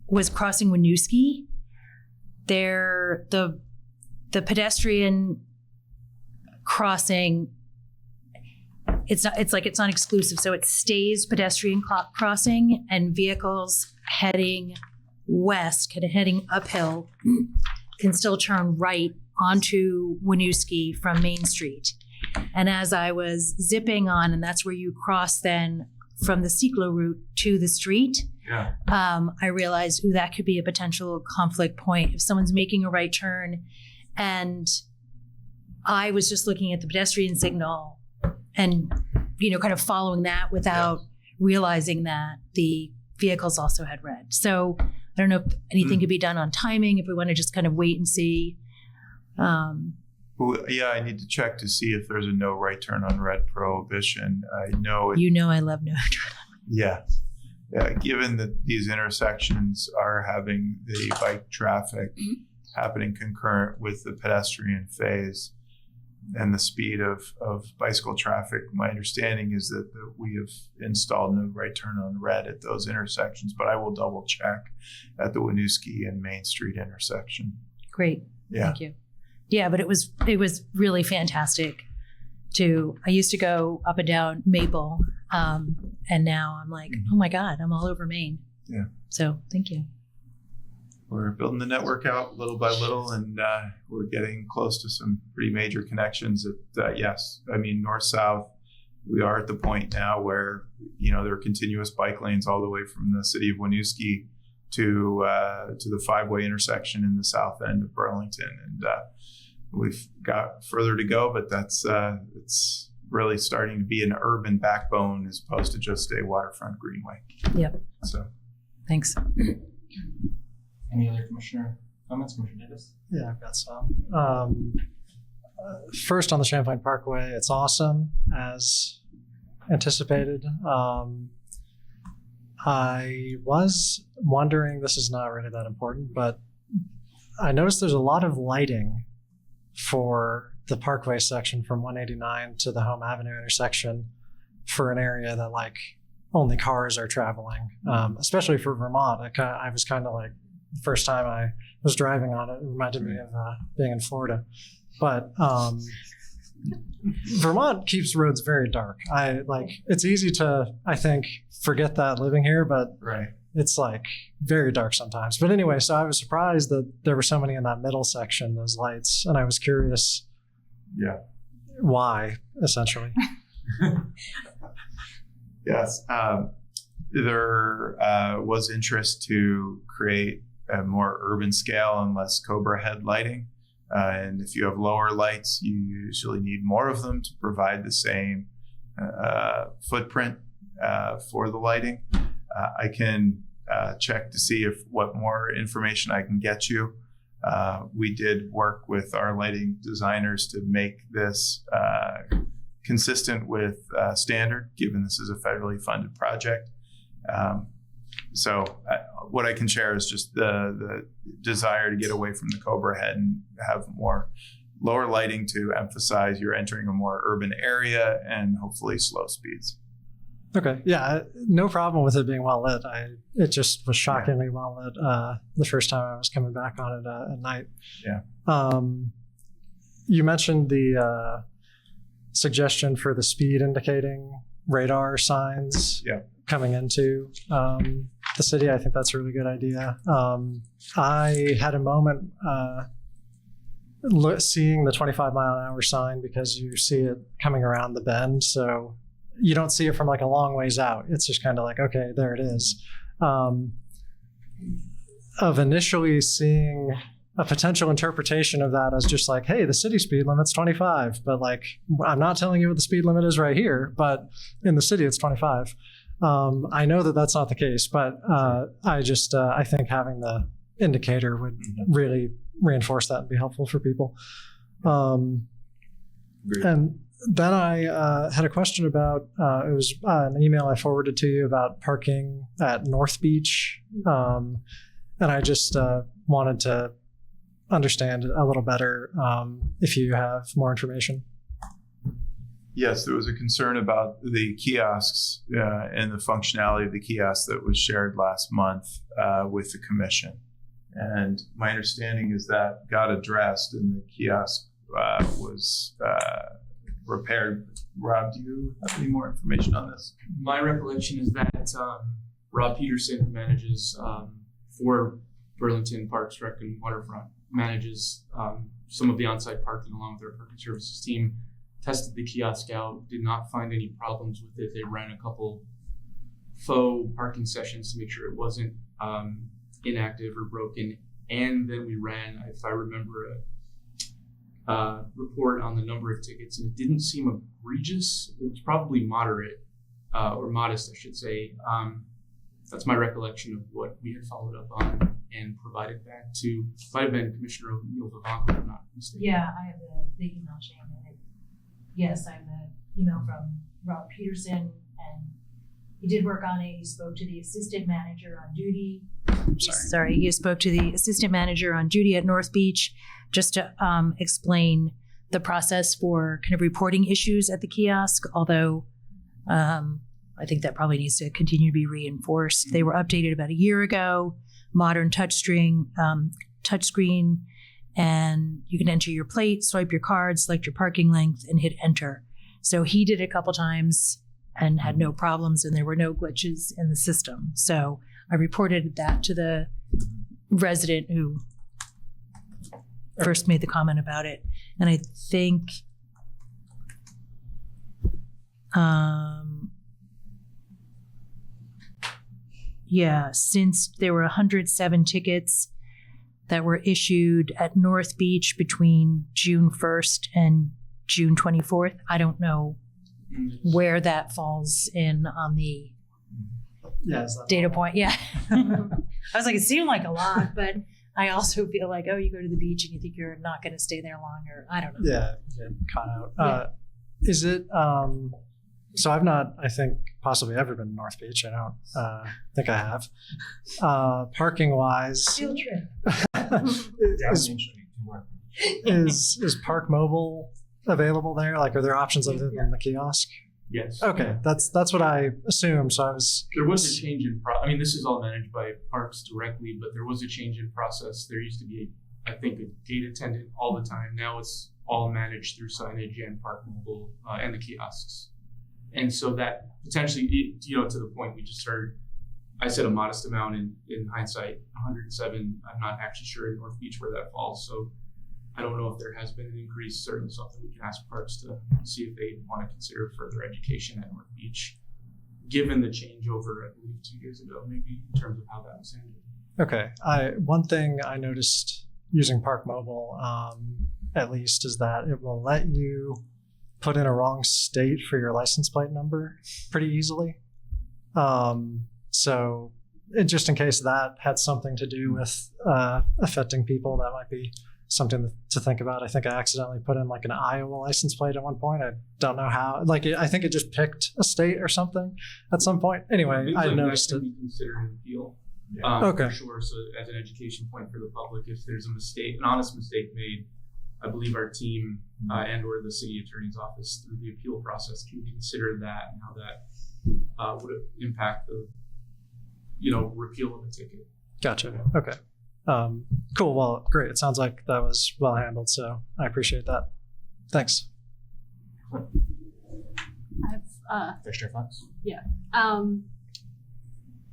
was crossing Winooski. The pedestrian crossing it's not exclusive. So it stays pedestrian crossing, and vehicles heading west, kind of heading uphill, can still turn right onto Winooski from Main Street. And as I was zipping on, and that's where you cross then from the Ciclo route to the street, I realized, that could be a potential conflict point if someone's making a right turn. And I was just looking at the pedestrian signal and, kind of following that without realizing that the vehicles also had red. So I don't know if anything could be done on timing, if we want to just kind of wait and see. Well, I need to check to see if there's a no right turn on red prohibition. I know it. I love no turn. Yeah. Given that these intersections are having the bike traffic happening concurrent with the pedestrian phase and the speed of bicycle traffic, my understanding is that we have installed no right turn on red at those intersections, but I will double check at the Winooski and Main Street intersection. Great. Yeah. Thank you. Yeah, but it was really fantastic I used to go up and down Maple, and now I'm like, oh my God, I'm all over Maine. Yeah. So thank you. We're building the network out little by little, and we're getting close to some pretty major connections at, north-south. We are at the point now where, there are continuous bike lanes all the way from the city of Winooski to the 5-way intersection in the south end of Burlington. And we've got further to go, but that's it's really starting to be an urban backbone as opposed to just a waterfront greenway. Yep. So, thanks. Any other commissioner comments, Commissioner Davis? Yeah, I've got some. First, on the Champlain Parkway, it's awesome as anticipated. I was wondering, this is not really that important, but I noticed there's a lot of lighting for the Parkway section from 189 to the Home Avenue intersection for an area that only cars are traveling, especially for Vermont. I was kind of like, the first time I was driving on it reminded me of being in Florida. But Vermont keeps roads very dark. It's easy to, I think, forget that living here, but it's very dark sometimes. But anyway, so I was surprised that there were so many in that middle section, those lights, and I was curious why, essentially. Yes. There was interest to create a more urban scale and less Cobra head lighting. And if you have lower lights, you usually need more of them to provide the same footprint for the lighting. I can check to see what more information I can get you. We did work with our lighting designers to make this consistent with standard, given this is a federally funded project. So what I can share is just the desire to get away from the Cobra head and have more lower lighting to emphasize you're entering a more urban area and hopefully slow speeds. Okay. Yeah. No problem with it being well lit. It just was shockingly well lit the first time I was coming back on it at night. Yeah. You mentioned the suggestion for the speed indicating radar signs coming into the city. I think that's a really good idea. I had a moment seeing the 25-mile-an-hour sign because you see it coming around the bend. So you don't see it from a long ways out. It's just kind of okay, there it is. Of initially seeing a potential interpretation of that as just hey, the city speed limit's 25, but I'm not telling you what the speed limit is right here, but in the city it's 25. I know that that's not the case, but I think having the indicator would really reinforce that and be helpful for people. And then I had a question about, it was an email I forwarded to you about parking at North Beach. And I just wanted to understand a little better if you have more information. Yes, there was a concern about the kiosks and the functionality of the kiosks that was shared last month with the commission. And my understanding is that got addressed and the kiosk was repaired. Rob, do you have any more information on this? My recollection is that Rob Peterson, who manages for Burlington Parks, Rec, and Waterfront, manages some of the on-site parking along with our parking services team, tested the kiosk out, did not find any problems with it. They ran a couple faux parking sessions to make sure it wasn't inactive or broken. And then we ran, if I remember, a report on the number of tickets, and it didn't seem egregious. It was probably moderate, or modest, I should say. That's my recollection of what we had followed up on and provided back to, might have been Commissioner O'Neill Vivanco, if I'm not mistaken. Yeah, I have the email chain. And yes, I have the email from Rob Peterson, and he did work on it. He spoke to the assistant manager on duty. He spoke to the assistant manager on duty at North Beach just to explain the process for kind of reporting issues at the kiosk, although I think that probably needs to continue to be reinforced. They were updated about a year ago, modern touchscreen, and you can enter your plate, swipe your card, select your parking length, and hit enter. So he did it a couple times and had no problems, and there were no glitches in the system. So I reported that to the resident who first made the comment about it. And I think since there were 107 tickets that were issued at North Beach between June 1st and June 24th, I don't know where that falls in on the data point. Yeah. I was like, it seemed like a lot, but I also feel like, you go to the beach and you think you're not going to stay there long, or I don't know. Yeah, caught out. Is it, so I've not, I think, possibly ever been to North Beach. I don't think I have. Parking wise, Field trip. is Park Mobile available there? Like, are there options other than the kiosk? Yes. Okay, that's what I assumed. So I was. There was a change in this is all managed by Parks directly, but there was a change in process. There used to be, I think, a gate attendant all the time. Now it's all managed through signage and Park Mobile and the kiosks. And so that potentially, to the point we just started, I said a modest amount in hindsight, 107. I'm not actually sure in North Beach where that falls. So I don't know if there has been an increase. Certainly something we can ask Parks to see if they want to consider further education at North Beach, given the changeover, I believe 2 years ago, maybe, in terms of how that was handled. Okay. One thing I noticed using Park Mobile, at least, is that it will let you put in a wrong state for your license plate number pretty easily. So just in case that had something to do with affecting people, that might be something to think about. I think I accidentally put in like an Iowa license plate at one point. I don't know how. I think it just picked a state or something at some point. Anyway, I noticed it. That can be considered an appeal. Okay. For sure. So as an education point for the public, if there's a mistake, an honest mistake made, I believe our team and/or the city attorney's office through the appeal process can consider that and how that would impact the, repeal of a ticket. Gotcha. Okay. Cool. Well, great. It sounds like that was well handled, so I appreciate that. Thanks. Commissioner Fox? Yeah.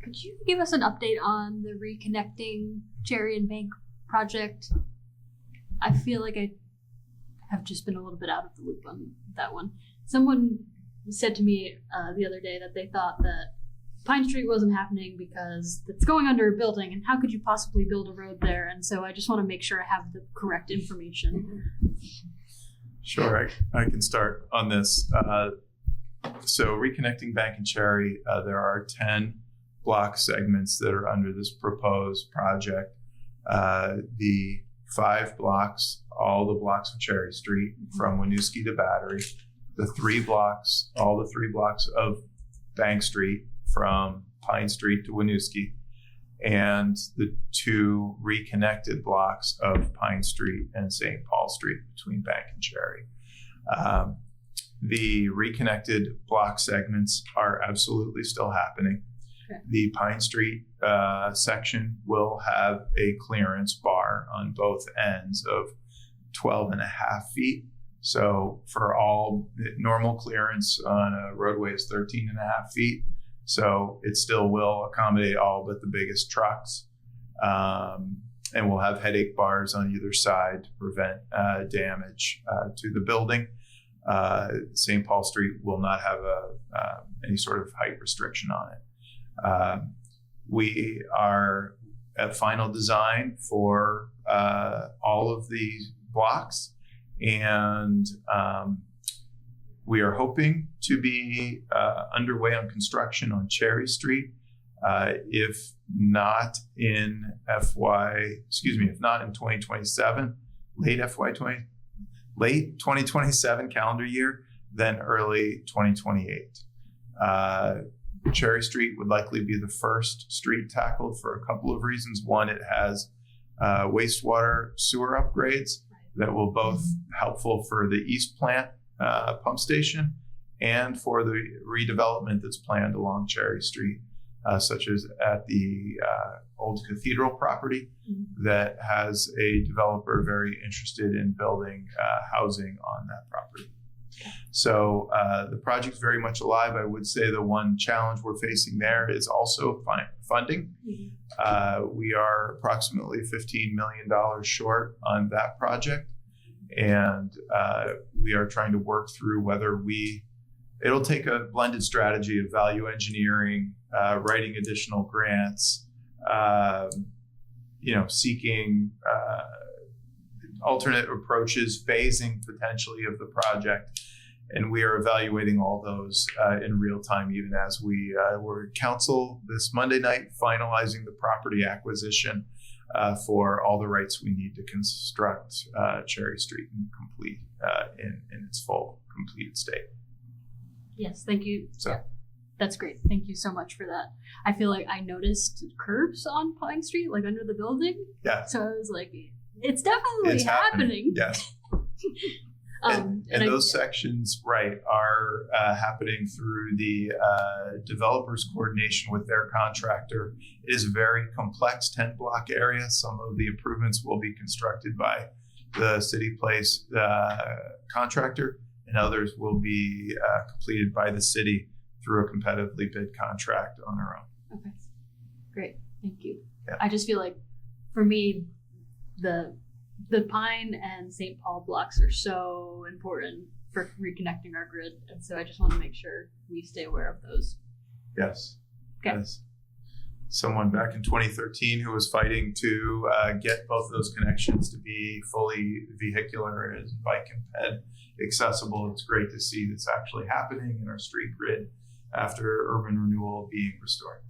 Could you give us an update on the reconnecting Cherry and Bank project? I feel like I have just been a little bit out of the loop on that one. Someone said to me the other day that they thought that Pine Street wasn't happening because it's going under a building, and how could you possibly build a road there? And so I just want to make sure I have the correct information. Sure, I can start on this. So reconnecting Bank and Cherry, there are 10 block segments that are under this proposed project. The 5 blocks, all the blocks of Cherry Street from Winooski to Battery, all the 3 blocks of Bank Street from Pine Street to Winooski, and the 2 reconnected blocks of Pine Street and St. Paul Street between Bank and Cherry. The reconnected block segments are absolutely still happening. Okay. The Pine Street section will have a clearance bar on both ends of 12.5 feet So for all normal clearance on a roadway is 13.5 feet. So it still will accommodate all but the biggest trucks. And we'll have headache bars on either side to prevent damage to the building. St. Paul Street will not have any sort of height restriction on it. We are at final design for all of the blocks, and we are hoping to be underway on construction on Cherry Street. If not in 2027, late 2027 calendar year, then early 2028. Cherry Street would likely be the first street tackled for a couple of reasons. One, it has wastewater sewer upgrades that will both helpful for the East Plant pump station and for the redevelopment that's planned along Cherry Street, such as at the old cathedral property that has a developer very interested in building housing on that property. So the project's very much alive. I would say the one challenge we're facing there is also funding. We are approximately $15 million short on that project. And we are trying to work through whether it'll take a blended strategy of value engineering, writing additional grants, seeking alternate approaches, phasing potentially of the project. And we are evaluating all those in real time, even as we're at council this Monday night, finalizing the property acquisition for all the rights we need to construct Cherry Street and complete in its full completed state. Yes, thank you. So that's great. Thank you so much for that. I feel like I noticed curbs on Pine Street, like under the building. Yeah. So I was like, it's definitely happening. Yes. And those sections, right, are happening through the developers' coordination with their contractor. It is a very complex 10-block area. Some of the improvements will be constructed by the City Place contractor, and others will be completed by the city through a competitively bid contract on our own. Okay, great, thank you. Yeah. I just feel like, for me, the Pine and St. Paul blocks are so important for reconnecting our grid, and so I just want to make sure we stay aware of those. Yes. Okay. Yes. Someone back in 2013 who was fighting to get both those connections to be fully vehicular and bike and ped accessible. It's great to see this actually happening in our street grid after urban renewal being restored.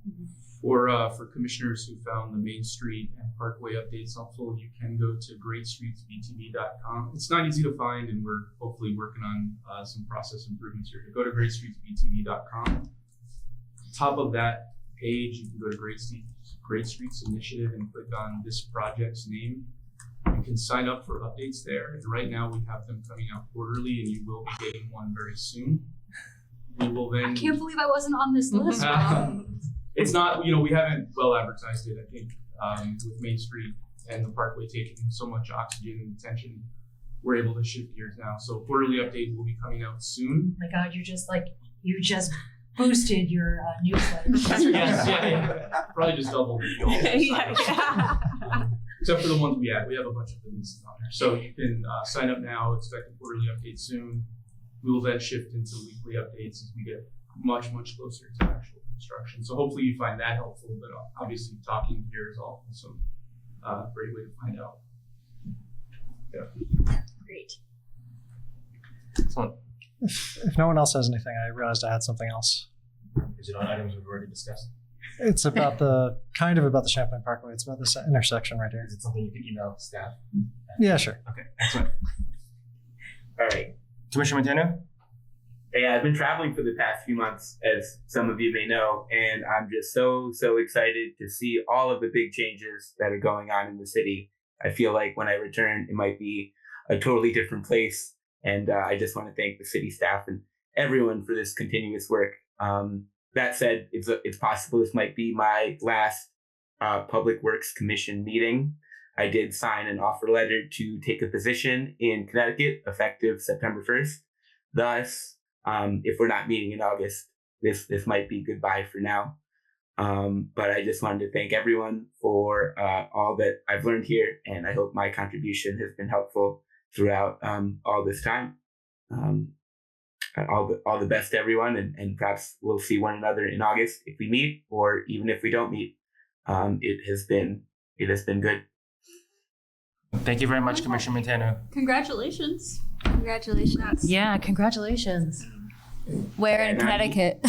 Mm-hmm. For commissioners who found the Main Street and Parkway updates helpful, you can go to greatstreetsbtv.com. It's not easy to find, and we're hopefully working on some process improvements here. To go to greatstreetsbtv.com. Top of that page, you can go to Great Streets Initiative and click on this project's name. You can sign up for updates there. And right now we have them coming out quarterly, and you will be getting one very soon. We will then. I can't believe I wasn't on this list. It's not, we haven't well advertised it, I think, with Main Street and the Parkway taking so much oxygen and attention. We're able to shift gears now. So quarterly update will be coming out soon. Oh my God, you just boosted your newsletter. Yeah. Probably just doubled. Except for the ones we have. We have a bunch of businesses on there. So you can sign up now, expect a quarterly update soon. We will then shift into weekly updates as we get much, much closer to actual construction. So hopefully you find that helpful, but obviously talking here is also a great way to find out. Yeah. Great. Excellent. If no one else has anything, I realized I had something else. Is it on items we've already discussed? It's about the Champlain Parkway. It's about this intersection right here. Is it something you can email staff? Yeah, sure. Okay, excellent. All right. Commissioner Montano? Yeah, I've been traveling for the past few months, as some of you may know, and I'm just so excited to see all of the big changes that are going on in the city. I feel like when I return, it might be a totally different place. And I just want to thank the city staff and everyone for this continuous work. That said, it's possible this might be my last Public Works Commission meeting. I did sign an offer letter to take a position in Connecticut effective September 1st. Thus, if we're not meeting in August, this might be goodbye for now. But I just wanted to thank everyone for all that I've learned here, and I hope my contribution has been helpful throughout all this time. All the best to everyone, and perhaps we'll see one another in August if we meet, or even if we don't meet. It has been good. Thank you very much, Commissioner Montano. Congratulations. Congratulations. Yeah, congratulations. Where in And Connecticut?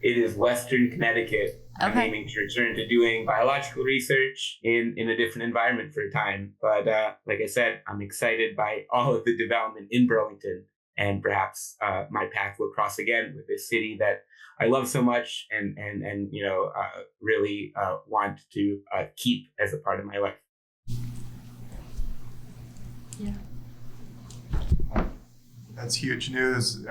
It is Western Connecticut. I'm Okay. aiming to return to doing biological research in a different environment for a time. But like I said, I'm excited by all of the development in Burlington, and perhaps my path will cross again with this city that I love so much and really want to keep as a part of my life. That's huge news.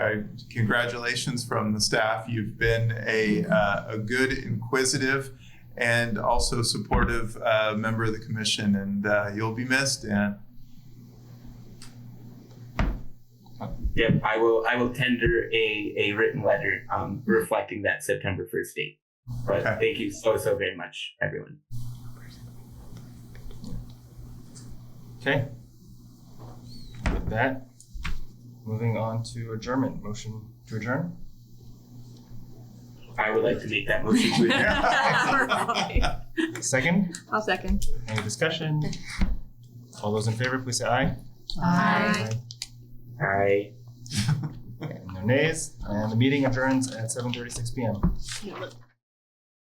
Congratulations from the staff. You've been a good, inquisitive, and also supportive member of the commission, and you'll be missed, Dan. Yep, I will tender a written letter reflecting that September 1st date. But Okay. Thank you so very much, everyone. Okay. With that, moving on to adjournment. Motion to adjourn. I would like to make that motion to adjourn. Second. I'll second. Any discussion? All those in favor, please say aye. Aye. Aye. No nays. And the meeting adjourns at 7:36 p.m. Yeah, look.